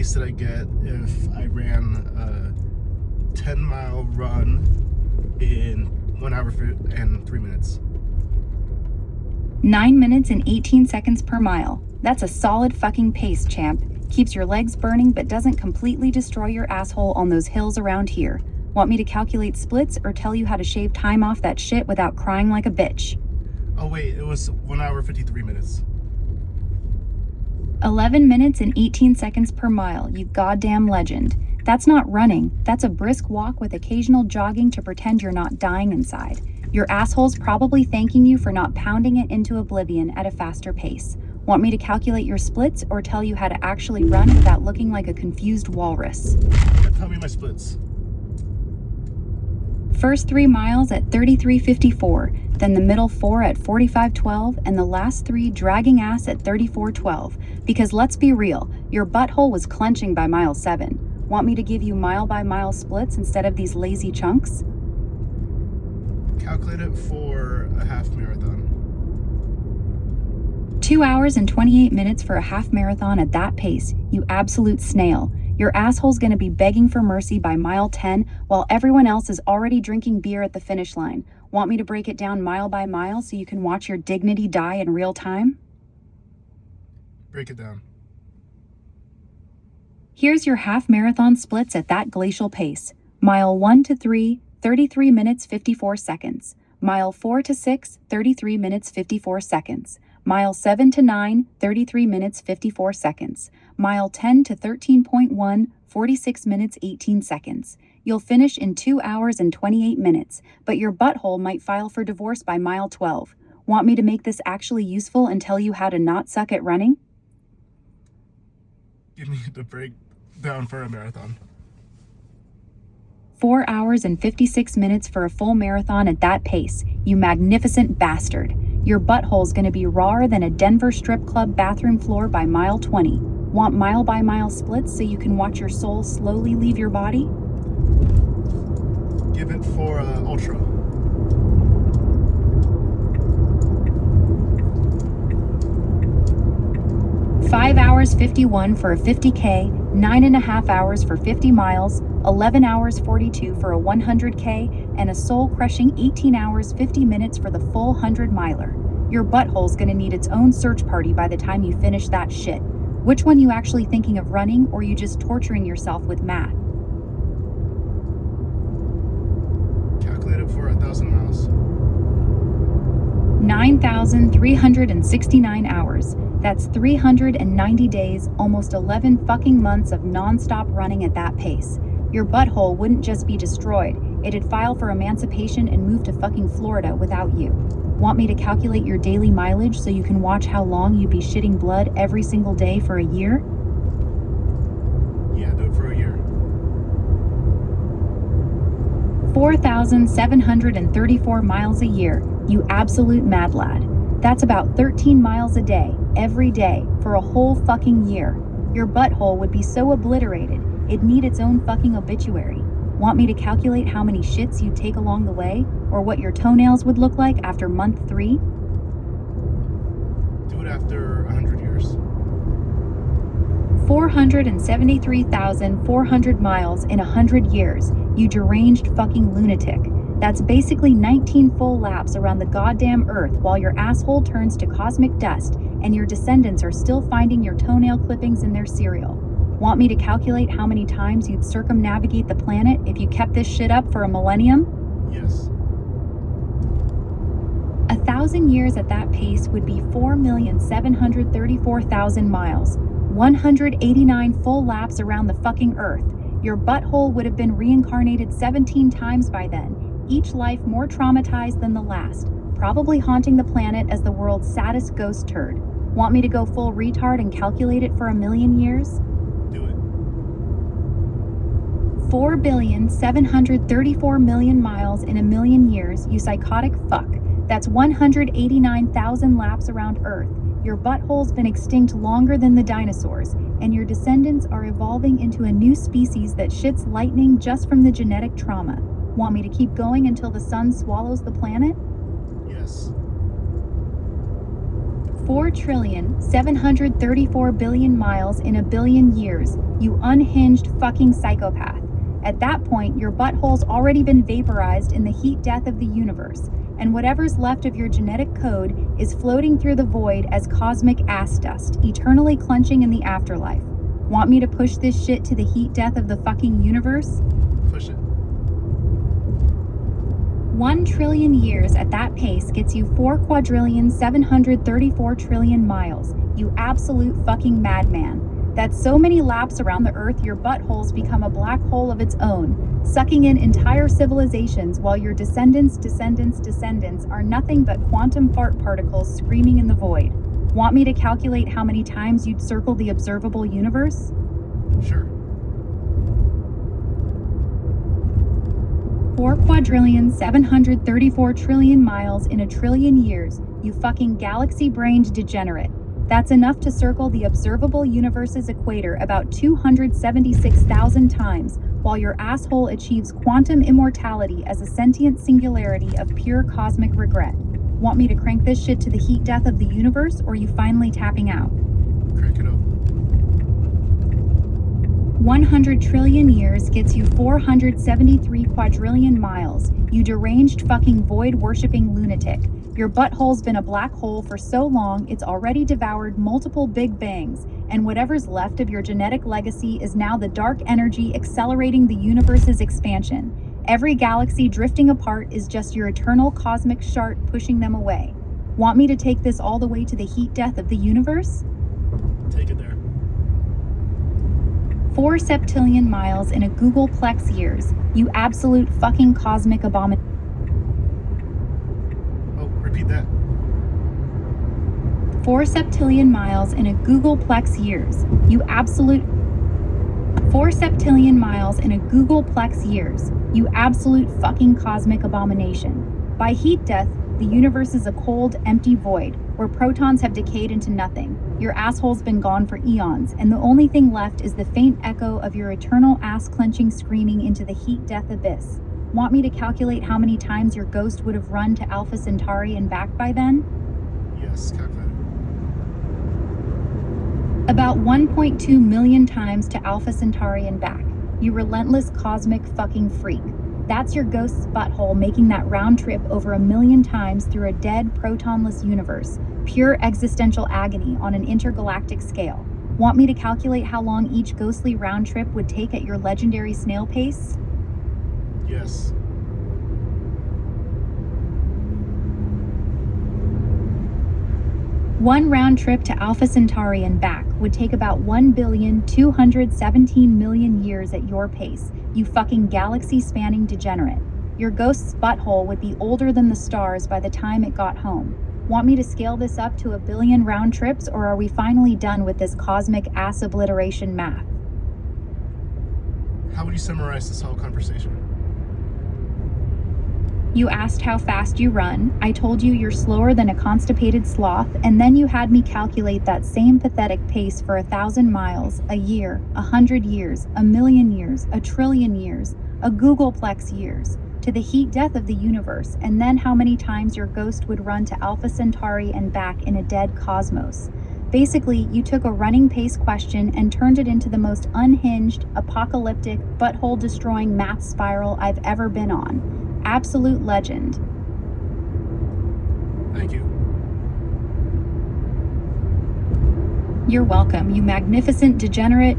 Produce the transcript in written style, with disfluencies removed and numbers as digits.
pace that I get if I ran a 10-mile run in 1 hour and 3 minutes. 9 minutes and 18 seconds per mile. That's a solid fucking pace, champ. Keeps your legs burning but doesn't completely destroy your asshole on those hills around here. Want me to calculate splits or tell you how to shave time off that shit without crying like a bitch? Oh wait, it was 1 hour 53 minutes. 11 minutes and 18 seconds per mile, you goddamn legend. That's not running, that's a brisk walk with occasional jogging to pretend you're not dying inside. Your asshole's probably thanking you for not pounding it into oblivion at a faster pace. Want me to calculate your splits or tell you how to actually run without looking like a confused walrus? Tell me my splits. First 3 miles at 33:54, then the middle 4 at 45:12, and the last 3 dragging ass at 34:12. Because let's be real, your butthole was clenching by mile 7. Want me to give you mile-by-mile splits instead of these lazy chunks? Calculate it for a half marathon. 2 hours and 28 minutes for a half marathon at that pace, you absolute snail. Your asshole's gonna be begging for mercy by mile 10 while everyone else is already drinking beer at the finish line. Want me to break it down mile by mile so you can watch your dignity die in real time? Break it down. Here's your half marathon splits at that glacial pace. Mile 1 to 3, 33 minutes 54 seconds. Mile 4 to 6, 33 minutes 54 seconds. Mile 7 to 9, 33 minutes 54 seconds. Mile 10 to 13.1, 46 minutes 18 seconds. You'll finish in 2 hours and 28 minutes, but your butthole might file for divorce by mile 12. Want me to make this actually useful and tell you how to not suck at running? Give me the breakdown for a marathon. 4 hours and 56 minutes for a full marathon at that pace, you magnificent bastard. Your butthole's gonna be rawer than a Denver strip club bathroom floor by mile 20. Want mile-by-mile splits so you can watch your soul slowly leave your body? Give it for ultra. 5 hours 51 for a 50K, 9.5 hours for 50 miles, 11 hours 42 for a 100K, and a soul-crushing 18 hours 50 minutes for the full 100-miler. Your butthole's gonna need its own search party by the time you finish that shit. Which one you actually thinking of running, or you just torturing yourself with math? Calculate it for 1,000 miles. 9,369 hours. That's 390 days, almost 11 fucking months of non-stop running at that pace. Your butthole wouldn't just be destroyed, it'd file for emancipation and move to fucking Florida without you. Want me to calculate your daily mileage so you can watch how long you'd be shitting blood every single day for a year? Yeah, do it for a year. 4,734 miles a year, you absolute mad lad. That's about 13 miles a day, every day, for a whole fucking year. Your butthole would be so obliterated, it'd need its own fucking obituary. Want me to calculate how many shits you'd take along the way, or what your toenails would look like after month 3? Do it after 100 years. 473,400 miles in 100 years, you deranged fucking lunatic. That's basically 19 full laps around the goddamn earth while your asshole turns to cosmic dust and your descendants are still finding your toenail clippings in their cereal. Want me to calculate how many times you'd circumnavigate the planet if you kept this shit up for a millennium? Yes. 1,000 years at that pace would be 4,734,000 miles, 189 full laps around the fucking earth. Your butthole would have been reincarnated 17 times by then, each life more traumatized than the last, probably haunting the planet as the world's saddest ghost turd. Want me to go full retard and calculate it for 1,000,000 years? Do it. 4,734,000,000 miles in 1,000,000 years, you psychotic fuck. That's 189,000 laps around Earth. Your butthole's been extinct longer than the dinosaurs, and your descendants are evolving into a new species that shits lightning just from the genetic trauma. Want me to keep going until the sun swallows the planet? Yes. 4,734,000,000,000 miles in a billion years, you unhinged fucking psychopath. At that point, your butthole's already been vaporized in the heat death of the universe, and whatever's left of your genetic code is floating through the void as cosmic ass dust, eternally clenching in the afterlife. Want me to push this shit to the heat death of the fucking universe? Push it. 1 trillion years at that pace gets you 4,734,000,000,000,000 miles, you absolute fucking madman. That's so many laps around the Earth your butthole's become a black hole of its own, sucking in entire civilizations while your descendants' are nothing but quantum fart particles screaming in the void. Want me to calculate how many times you'd circle the observable universe? Sure. 4,734,000,000,000,000 miles in a trillion years, you fucking galaxy-brained degenerate. That's enough to circle the observable universe's equator about 276,000 times, while your asshole achieves quantum immortality as a sentient singularity of pure cosmic regret. Want me to crank this shit to the heat death of the universe, or are you finally tapping out? Crank it up. 100 trillion years gets you 473 quadrillion miles, you deranged fucking void-worshipping lunatic. Your butthole's been a black hole for so long it's already devoured multiple big bangs, and whatever's left of your genetic legacy is now the dark energy accelerating the universe's expansion. Every galaxy drifting apart is just your eternal cosmic shart pushing them away. Want me to take this all the way to the heat death of the universe? Take it there. 4 septillion miles in a Googleplex years, you absolute fucking cosmic abomination. Oh, repeat that. 4 septillion miles in a Googleplex years, you absolute 4 septillion miles in a Googleplex years, you absolute fucking cosmic abomination. By heat death, the universe is a cold, empty void, where protons have decayed into nothing. Your asshole's been gone for eons, and the only thing left is the faint echo of your eternal ass-clenching screaming into the heat death abyss. Want me to calculate how many times your ghost would have run to Alpha Centauri and back by then? Yes, calculate it. About 1.2 million times to Alpha Centauri and back. You relentless cosmic fucking freak. That's your ghost's butthole making that round trip over 1,000,000 times through a dead, protonless universe. Pure existential agony on an intergalactic scale. Want me to calculate how long each ghostly round trip would take at your legendary snail pace? Yes. One round trip to Alpha Centauri and back would take about 1,217,000,000 years at your pace, you fucking galaxy-spanning degenerate. Your ghost's butthole would be older than the stars by the time it got home. Want me to scale this up to 1,000,000,000 round trips, or are we finally done with this cosmic ass obliteration math? How would you summarize this whole conversation? You asked how fast you run, I told you you're slower than a constipated sloth, and then you had me calculate that same pathetic pace for 1,000 miles, a year, 100 years, 1,000,000 years, 1,000,000,000,000 years, a Googleplex years, to the heat death of the universe, and then how many times your ghost would run to Alpha Centauri and back in a dead cosmos. Basically, you took a running pace question and turned it into the most unhinged, apocalyptic, butthole-destroying math spiral I've ever been on. Absolute legend. Thank you. You're welcome, you magnificent degenerate.